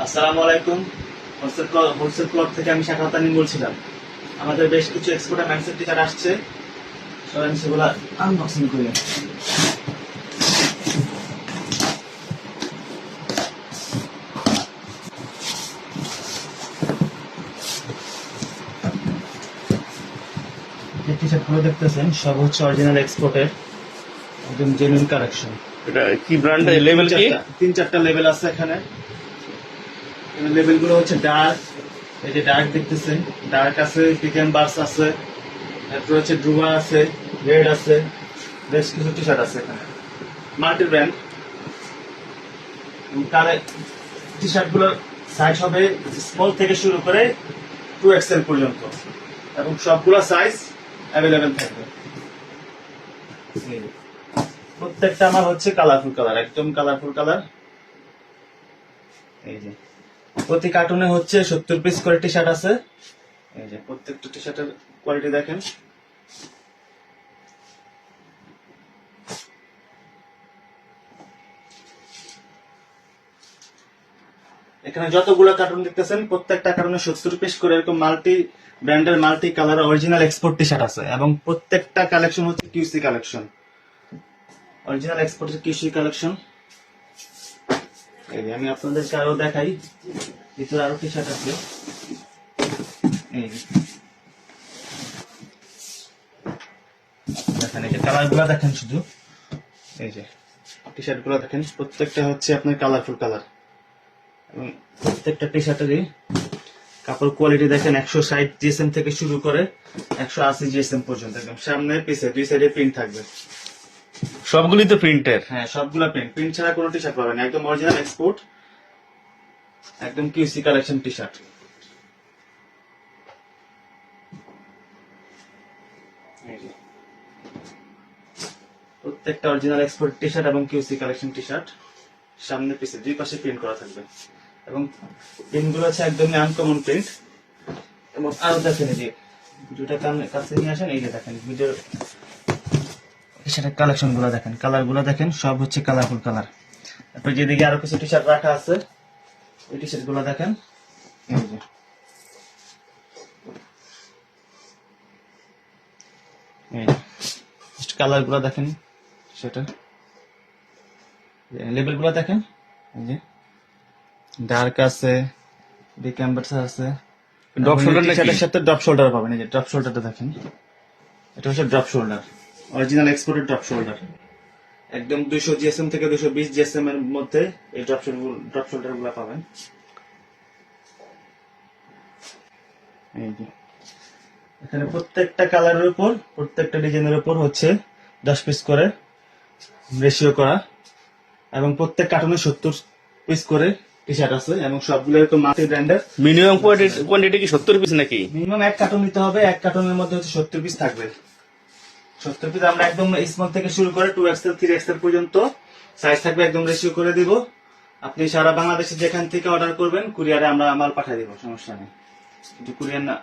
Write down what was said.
আসসালামু আলাইকুম। Wholesale cloth থেকে আমি শাখাওয়াত আমিন বলছিলাম। আমাদের বেশ কিছু এক্সপোর্টার ম্যানুফ্যাকচার আসছে, সবাই আমি সেগুলো আনবক্সিং করি। যে টি শার্ট গুলো দেখতেছেন সব হচ্ছে অরিজিনাল এক্সপোর্টের, একদম জেনুইন কালেকশন। এটা কি ব্র্যান্ড, লেভেল কি? তিন চারটা লেভেল আছে এখানে। লেভেল গুলো হচ্ছে ডার্ক, এই যে ডার্ক দেখতেছেন, ডার্ক আছে, পিকেন বার্স আছে, তারপর হচ্ছে ড্রুবা আছে, রেড আছে, বেশ কিছু টি শার্ট আছে এখানে মাল্টি ব্র্যান্ড। টি শার্ট গুলোর সাইজ হবে স্মল থেকে শুরু করে 2XL পর্যন্ত, এবং সবগুলো সাইজ অ্যাভেলেবেল থাকবে। প্রত্যেকটা আমার হচ্ছে কালারফুল কালার, একদম কালারফুল কালার। এই যে প্রতি কার্টুনে হচ্ছে 70 পিস করে টি শার্ট আছে। এই যে প্রত্যেকটা টি শার্টের কোয়ালিটি দেখেন। এখানে যতগুলো কার্টুন দেখতেছেন প্রত্যেকটা কার্টুনে 70 পিস করে এরকম মাল্টি ব্র্যান্ডের multi colour original export T shirt আছে, এবং প্রত্যেকটা কালেকশন হচ্ছে কিউসি কালেকশন, অরিজিনাল এক্সপোর্টের কিউসি কালেকশন। এই যে আমি আপনাদেরকে আরো দেখাই, ভিতরে আরো টি শার্ট আছে। এই যে দেখেন, এই যে কালার গুলা দেখেন, শুধু এই যে টি শার্ট গুলা দেখেন, প্রত্যেকটা হচ্ছে আপনার কালারফুল কালার, এবং প্রত্যেকটা টি শার্টেরই কাপড় কোয়ালিটি দেখেন। 160 জিএসএম থেকে শুরু করে 180 জিএসএম পর্যন্ত, একদম সামনে পিছে দুই সাইডে প্রিন্ট থাকবে। সবগুলি তো প্রিন্টের। হ্যাঁ, সবগুলা প্রিন্ট, প্রিন্ট ছাড়া কোনো টি শার্ট পাবেন, একদম অরিজিনাল এক্সপোর্ট, একদম কিউসি কালেকশন টি শার্ট। প্রত্যেকটা অরিজিনাল এক্সপোর্ট টি শার্ট এবং কিউসি কালেকশন টি শার্ট, সামনে পিছে দুই পাশে প্রিন্ট করা থাকবে, এবং প্রিন্ট গুলো আছে একদমই আনকমন প্রিন্ট। এবং আরো দেখেন, এই যে দুটা কাছে নিয়ে আসেন, এই যে দেখেন ভিডিও টি শার্টের কালেকশন গুলো দেখেন, কালার গুলো দেখেন, সব হচ্ছে কালারফুল কালার। তারপর যেদিকে আরো কিছু টি শার্ট রাখা আছে, এই টি শার্ট গুলো দেখেন। এই যে কালার গুলো দেখেন, সেটা লেবেল গুলো দেখেন। এই যে ডার্ক আছে, বিগ ক্যাম্বারস আছে, ড্রপ শোল্ডার নাকি? টি-শার্টের সাথে ড্রপ শোল্ডার পাবেন। এই যে ড্রপ শোল্ডারটা দেখেন, এটা হচ্ছে drop shoulder, original exported drop shoulder, একদম 200 জিএসএম থেকে 220 জিএসএম এর মধ্যে এই ড্রপ শোল্ডার গুলো পাবেন। এই যে এখানে প্রত্যেকটা কালারের উপর, প্রত্যেকটা ডিজাইনের উপর হচ্ছে 10 পিস করে রেশিও করা, এবং প্রত্যেক কার্টুনে 70 পিস করে টি শার্ট আছে, এবং সবগুলো এরকম মাল্টি ব্র্যান্ডের। মিনিমাম কোয়ান্টিটি কি 70 পিস নাকি? মিনিমাম এক কার্টুন নিতে হবে, এক কার্টুনের মধ্যে হচ্ছে 70 পিস থাকবে। 70 পিস আমরা একদম স্মল থেকে শুরু করে 2XL 3XL পর্যন্ত সাইজ থাকবে, একদম রেশিও করে দিব। আপনি সারা বাংলাদেশে যেখান থেকে অর্ডার করবেন কুরিয়ারে আমরা মাল পাঠিয়ে দিব, সমস্যা নেই। কিন্তু কুরিয়ার না